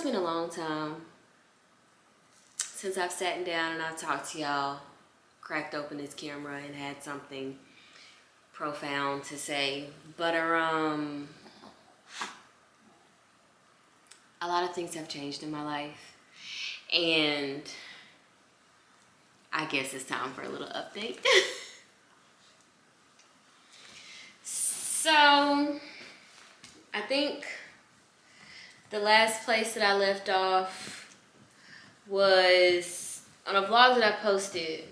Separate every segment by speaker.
Speaker 1: been a long time since I've sat down and I've talked to y'all, cracked open this camera and had something profound to say. But a lot of things have changed in my life, and I guess it's time for a little update. So I think the last place that I left off was on a vlog that I posted,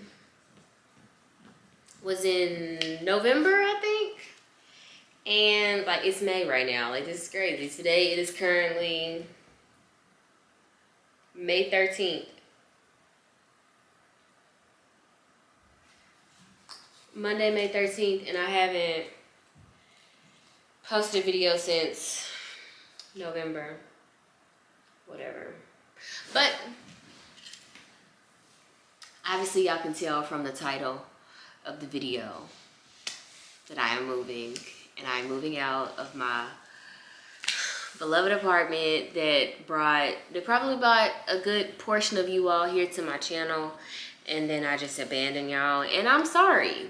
Speaker 1: was in November, I think. And like, it's May right now. Like, this is crazy. Today it is currently May 13th. Monday, May 13th, and I haven't posted a video since November. Whatever. But obviously y'all can tell from the title of the video that I am moving, and I am moving out of my beloved apartment that probably brought a good portion of you all here to my channel, and then I just abandoned y'all, and I'm sorry.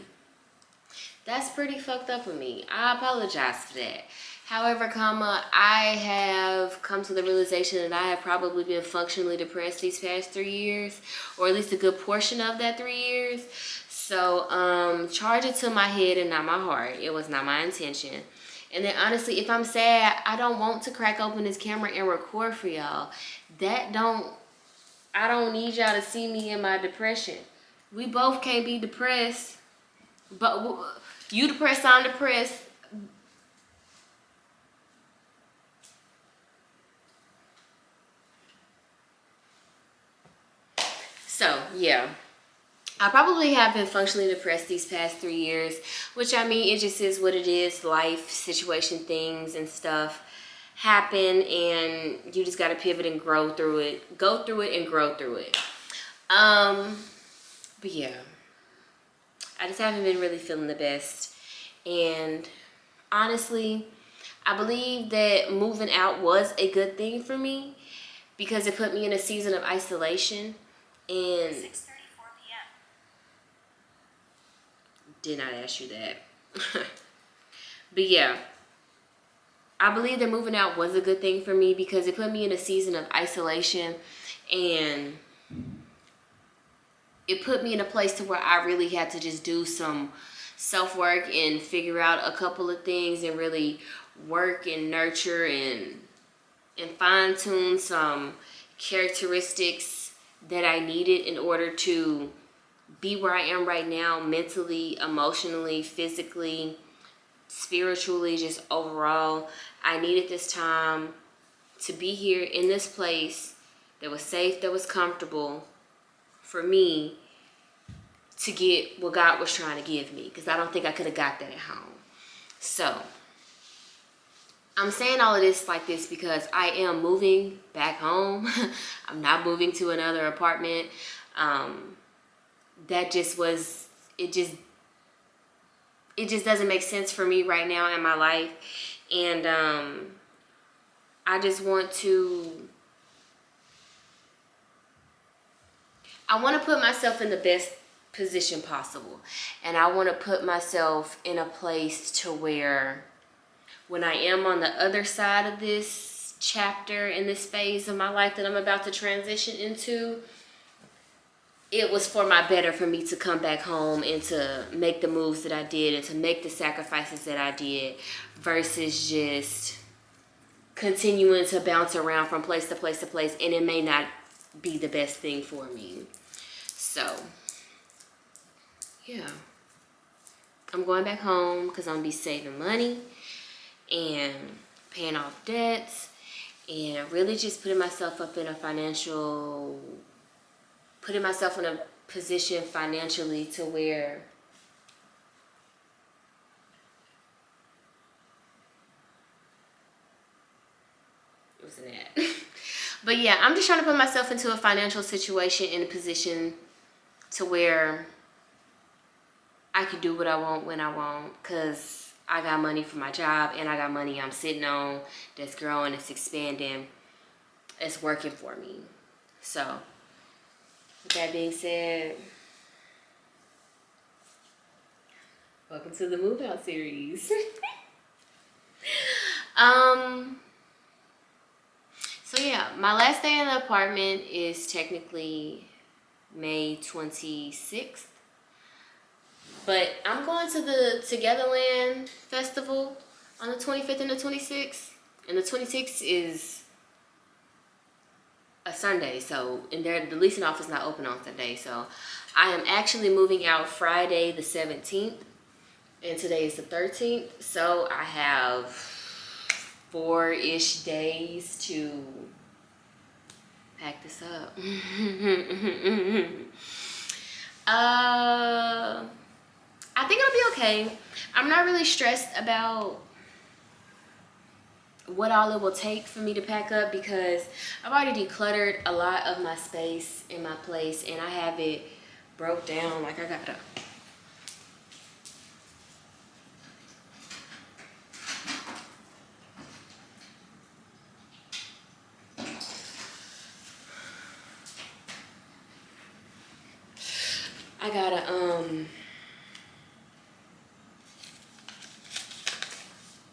Speaker 1: That's pretty fucked up of me. I apologize for that. However, I have come to the realization that I have probably been functionally depressed these past 3 years, or at least a good portion of that 3 years. So charge it to my head and not my heart. It was not my intention. And then honestly, if I'm sad, I don't want to crack open this camera and record for y'all. I don't need y'all to see me in my depression. We both can't be depressed, but you depressed, I'm depressed. So yeah, I probably have been functionally depressed these past 3 years, which I mean, it just is what it is. Life, situation, things and stuff happen, and you just got to pivot and grow through it. Go through it and grow through it. But yeah, I just haven't been really feeling the best. And honestly, I believe that moving out was a good thing for me because it put me in a season of isolation. And 6:34 p.m. Did not ask you that. But yeah, I believe that moving out was a good thing for me because it put me in a season of isolation, and it put me in a place to where I really had to just do some self-work and figure out a couple of things and really work and nurture and fine-tune some characteristics that I needed in order to be where I am right now, mentally, emotionally, physically, spiritually, just overall. I needed this time to be here in this place that was safe, that was comfortable for me to get what God was trying to give me, because I don't think I could have got that at home. So I'm saying all of this like this because I am moving back home. I'm not moving to another apartment. That just was, it just doesn't make sense for me right now in my life. And I just want to, I want to put myself in the best position possible. And I want to put myself in a place to where when I am on the other side of this chapter in this phase of my life that I'm about to transition into, it was for my better for me to come back home and to make the moves that I did and to make the sacrifices that I did versus just continuing to bounce around from place to place to place, and it may not be the best thing for me. So yeah, I'm going back home because I'm gonna be saving money and paying off debts and really just putting myself in a position financially to where it wasn't that. But yeah, I'm just trying to put myself into a financial situation, in a position to where I can do what I want when I want, because I got money for my job and I got money I'm sitting on that's growing, it's expanding. it's working for me. So with that being said, welcome to the move out series. So yeah, my last day in the apartment is technically May 26th. But I'm going to the Togetherland Festival on the 25th and the 26th. And the 26th is a Sunday, so the leasing office is not open on Sunday. So I am actually moving out Friday the 17th, and today is the 13th. So I have 4-ish days to pack this up. I think it'll be okay. I'm not really stressed about what all it will take for me to pack up because I've already decluttered a lot of my space in my place, and I have it broke down. Like I got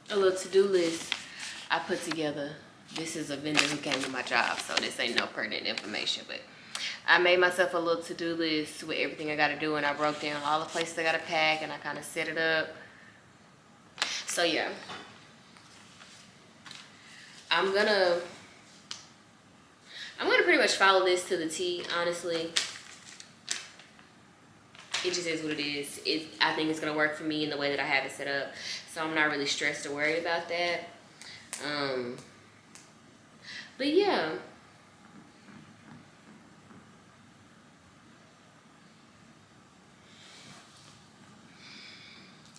Speaker 1: a little to-do list I put together. This is a vendor who came to my job, so this ain't no pertinent information, but I made myself a little to-do list with everything I gotta do, and I broke down all the places I gotta pack, and I kind of set it up. So yeah, I'm gonna pretty much follow this to the T, honestly. It just is what it is. I think it's gonna work for me in the way that I have it set up. So I'm not really stressed or worried about that. But yeah.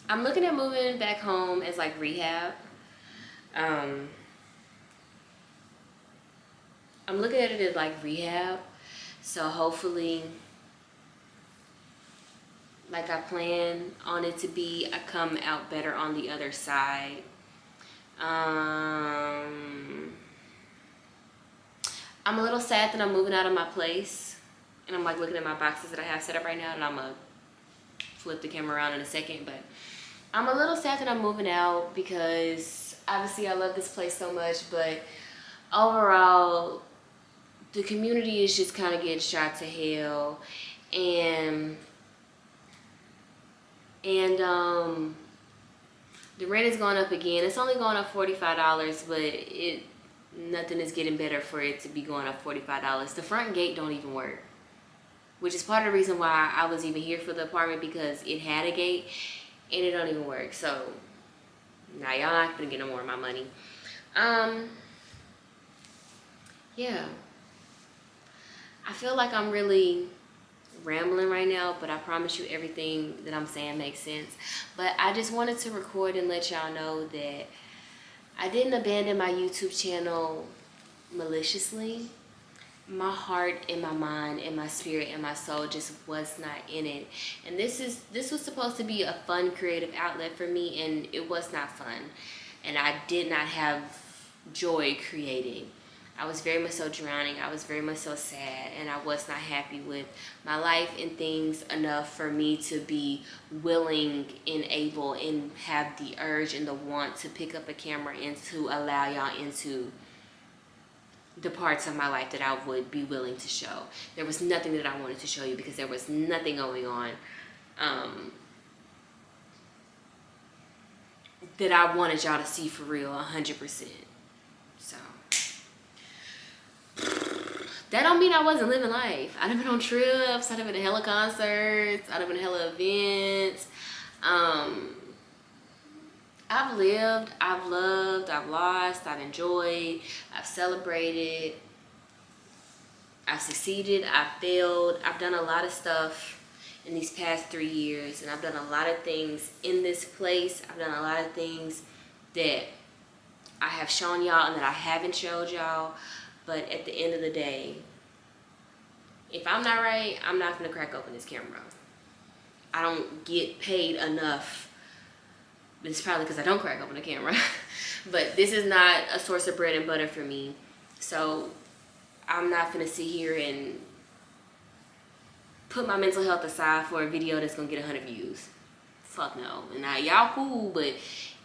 Speaker 1: I'm looking at moving back home as like rehab. I'm looking at it as like rehab. So hopefully, like I plan on it to be, I come out better on the other side. I'm a little sad that I'm moving out of my place, and I'm like looking at my boxes that I have set up right now, and I'm gonna flip the camera around in a second, but I'm a little sad that I'm moving out because obviously I love this place so much, but overall the community is just kind of getting shot to hell, and the rent is going up again. It's only going up $45, but nothing is getting better for it to be going up $45. The front gate don't even work, which is part of the reason why I was even here for the apartment, because it had a gate and it don't even work. So now y'all not gonna get no more of my money. Yeah, I feel like I'm really rambling right now, but I promise you everything that I'm saying makes sense. But I just wanted to record and let y'all know that I didn't abandon my YouTube channel maliciously. My heart and my mind and my spirit and my soul just was not in it. And this was supposed to be a fun, creative outlet for me, and it was not fun. And I did not have joy creating. I was very much so drowning. I was very much so sad, and I was not happy with my life and things enough for me to be willing and able and have the urge and the want to pick up a camera and to allow y'all into the parts of my life that I would be willing to show. There was nothing that I wanted to show you because there was nothing going on that I wanted y'all to see for real 100%. So that don't mean I wasn't living life. I'd have been on trips, I'd have been to hella concerts, I'd have been to hella events. I've lived, I've loved, I've lost, I've enjoyed, I've celebrated, I've succeeded, I've failed. I've done a lot of stuff in these past 3 years, and I've done a lot of things in this place. I've done a lot of things that I have shown y'all and that I haven't showed y'all. But at the end of the day, if I'm not right, I'm not gonna crack open this camera. I don't get paid enough. It's probably because I don't crack open the camera. But this is not a source of bread and butter for me. So I'm not gonna sit here and put my mental health aside for a video that's gonna get 100 views. Fuck no. And now y'all cool, but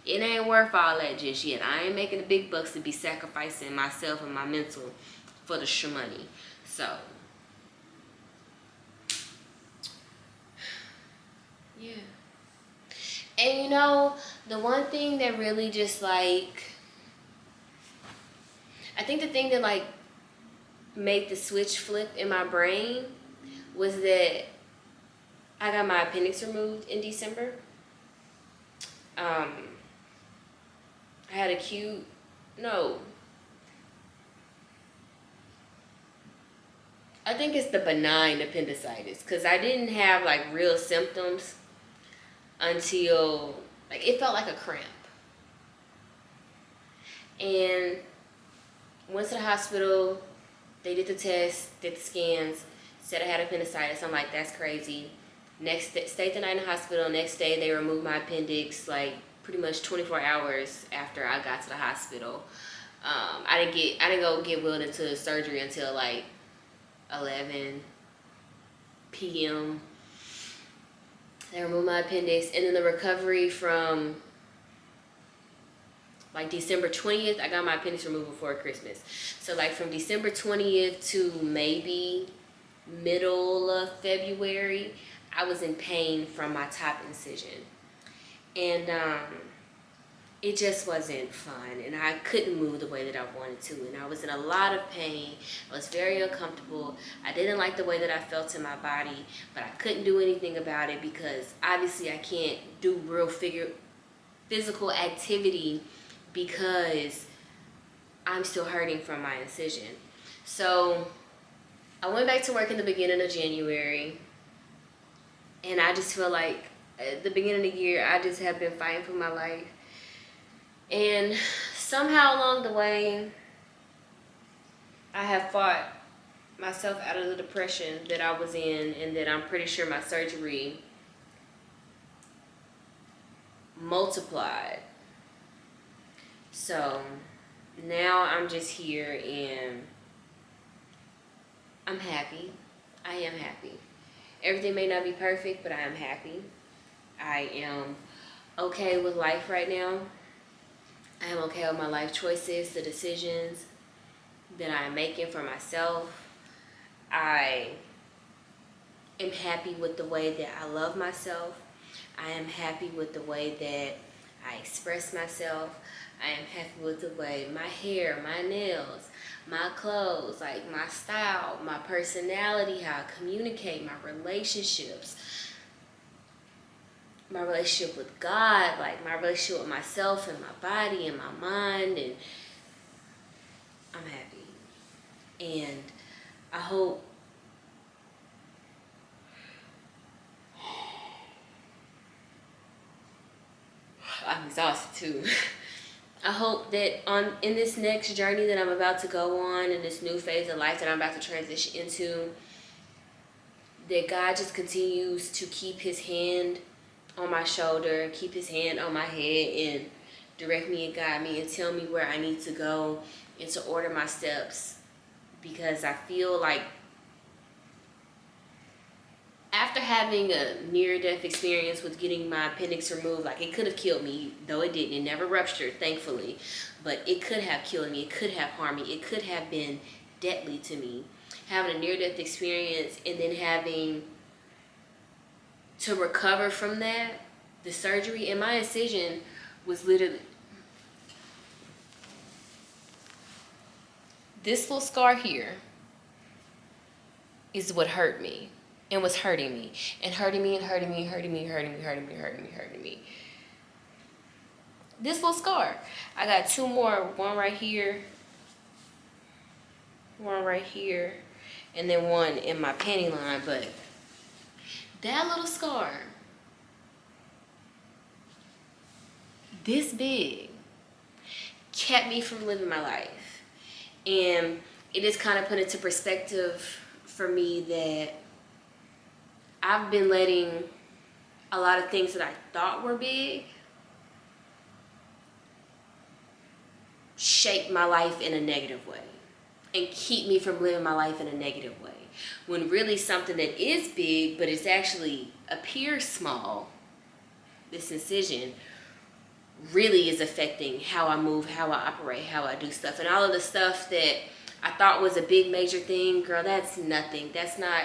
Speaker 1: it ain't worth all that just yet. I ain't making the big bucks to be sacrificing myself and my mental for the shmoney. So yeah. And you know, the one thing that really just like, I think the thing that like made the switch flip in my brain was that I got my appendix removed in December. I had I think it's the benign appendicitis, because I didn't have like real symptoms until like it felt like a cramp. And went to the hospital, they did the test, did the scans, said I had appendicitis. I'm like, that's crazy. Stayed the night in the hospital. Next day they removed my appendix, like pretty much 24 hours after I got to the hospital. I didn't go get wheeled into surgery until like 11 p.m. They removed my appendix, and then the recovery from like December 20th, I got my appendix removed before Christmas. So like from December 20th to maybe middle of February, I was in pain from my top incision. And it just wasn't fun, and I couldn't move the way that I wanted to, and I was in a lot of pain. I was very uncomfortable. I didn't like the way that I felt in my body, but I couldn't do anything about it because obviously I can't do real physical activity because I'm still hurting from my incision. So I went back to work in the beginning of January, and I just feel like at the beginning of the year, I just have been fighting for my life. And somehow along the way, I have fought myself out of the depression that I was in, and that I'm pretty sure my surgery multiplied. So now I'm just here and I'm happy. I am happy. Everything may not be perfect, but I am happy. I am okay with life right now. I am okay with my life choices, the decisions that I'm making for myself. I am happy with the way that I love myself. I am happy with the way that I express myself. I am happy with the way my hair, my nails, my clothes, like my style, my personality, how I communicate, my relationships, my relationship with God, like my relationship with myself and my body and my mind, and I'm happy. And I hope I'm exhausted too. I hope that in this next journey that I'm about to go on, in this new phase of life that I'm about to transition into, that God just continues to keep his hand on my shoulder, keep his hand on my head, and direct me and guide me and tell me where I need to go and to order my steps. Because I feel like after having a near-death experience with getting my appendix removed, like it could have killed me, though it didn't. It never ruptured, thankfully. But it could have killed me. It could have harmed me. It could have been deadly to me. Having a near-death experience and then having to recover from that, the surgery, and my incision was literally this little scar here is what hurt me and was hurting me and hurting me and hurting me and hurting me and hurting me and hurting me and hurting me and hurting me. This little scar. I got two more, one right here, and then one in my panty line, but that little scar, this big, kept me from living my life. And it just kind of put into perspective for me that I've been letting a lot of things that I thought were big shape my life in a negative way. and keep me from living my life in a negative way. When really something that is big, but it's actually appears small, this incision, really is affecting how I move, how I operate, how I do stuff. And all of the stuff that I thought was a big major thing, girl, that's nothing. That's not,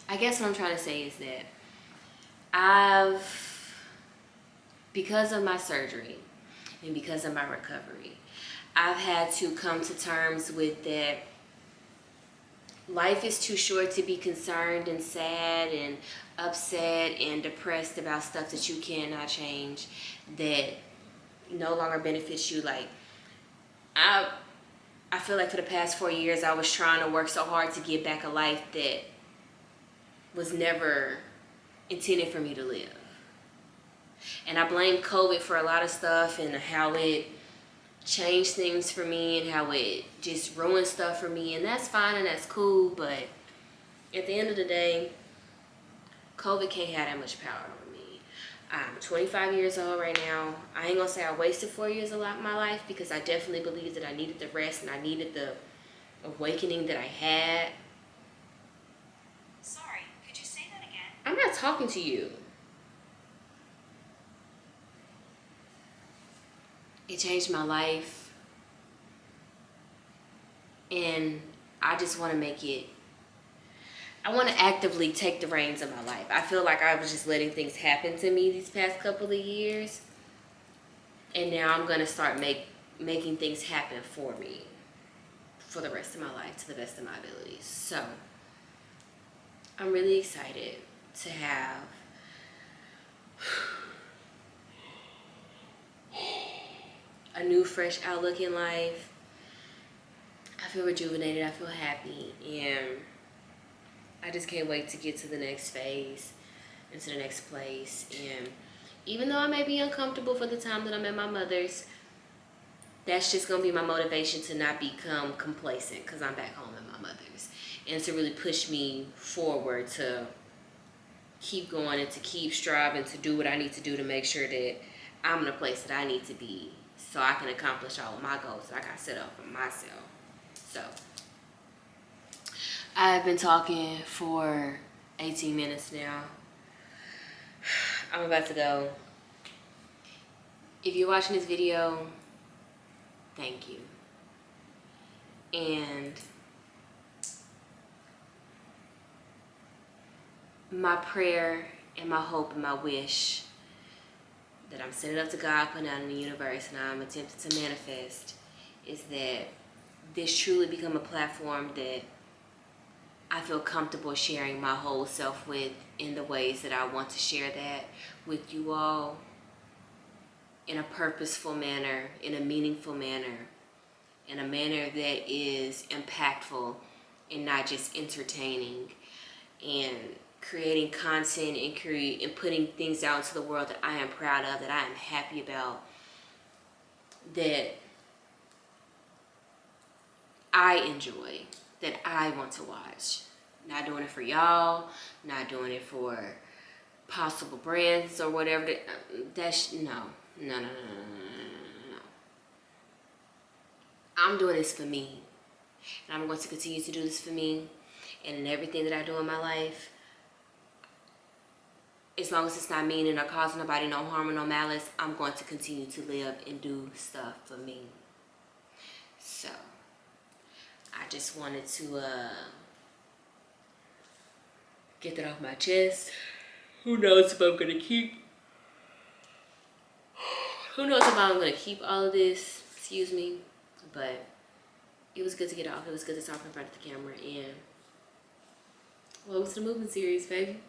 Speaker 1: I guess what I'm trying to say is that because of my surgery and because of my recovery, I've had to come to terms with that life is too short to be concerned and sad and upset and depressed about stuff that you cannot change, that no longer benefits you. Like, I feel like for the past 4 years, I was trying to work so hard to get back a life that was never intended for me to live. And I blame COVID for a lot of stuff and how it changed things for me and how it just ruined stuff for me. And that's fine and that's cool, but at the end of the day, COVID can't have that much power over me. I'm 25 years old right now. I ain't gonna say I wasted 4 years of my life, because I definitely believe that I needed the rest and I needed the awakening that I had.
Speaker 2: Sorry, could you say that again?
Speaker 1: I'm not talking to you. It changed my life, and I just want to make it, I want to actively take the reins of my life. I feel like I was just letting things happen to me these past couple of years, and now I'm going to start making things happen for me for the rest of my life to the best of my abilities. So I'm really excited to have a new, fresh outlook in life. I feel rejuvenated, I feel happy, and I just can't wait to get to the next phase and to the next place. And even though I may be uncomfortable for the time that I'm at my mother's, that's just gonna be my motivation to not become complacent, because I'm back home at my mother's, and to really push me forward to keep going and to keep striving to do what I need to do to make sure that I'm in a place that I need to be, so I can accomplish all of my goals that I got set up for myself. So I've been talking for 18 minutes now. I'm about to go. If you're watching this video, thank you. And my prayer and my hope and my wish that I'm sending up to God, putting out in the universe, and I'm attempting to manifest, is that this truly become a platform that I feel comfortable sharing my whole self with, in the ways that I want to share that with you all, in a purposeful manner, in a meaningful manner, in a manner that is impactful and not just entertaining, and creating content and putting things out into the world that I am proud of, that I am happy about, that I enjoy, that I want to watch. Not doing it for y'all, not doing it for possible brands or whatever. That's no. I'm doing this for me, and I'm going to continue to do this for me, and in everything that I do in my life, as long as it's not meaning or causing nobody no harm or no malice, I'm going to continue to live and do stuff for me. So I just wanted to get that off my chest. Who knows if I'm gonna keep all of this, excuse me, but it was good to get off. It was good to talk in front of the camera, and welcome to the moving series, baby.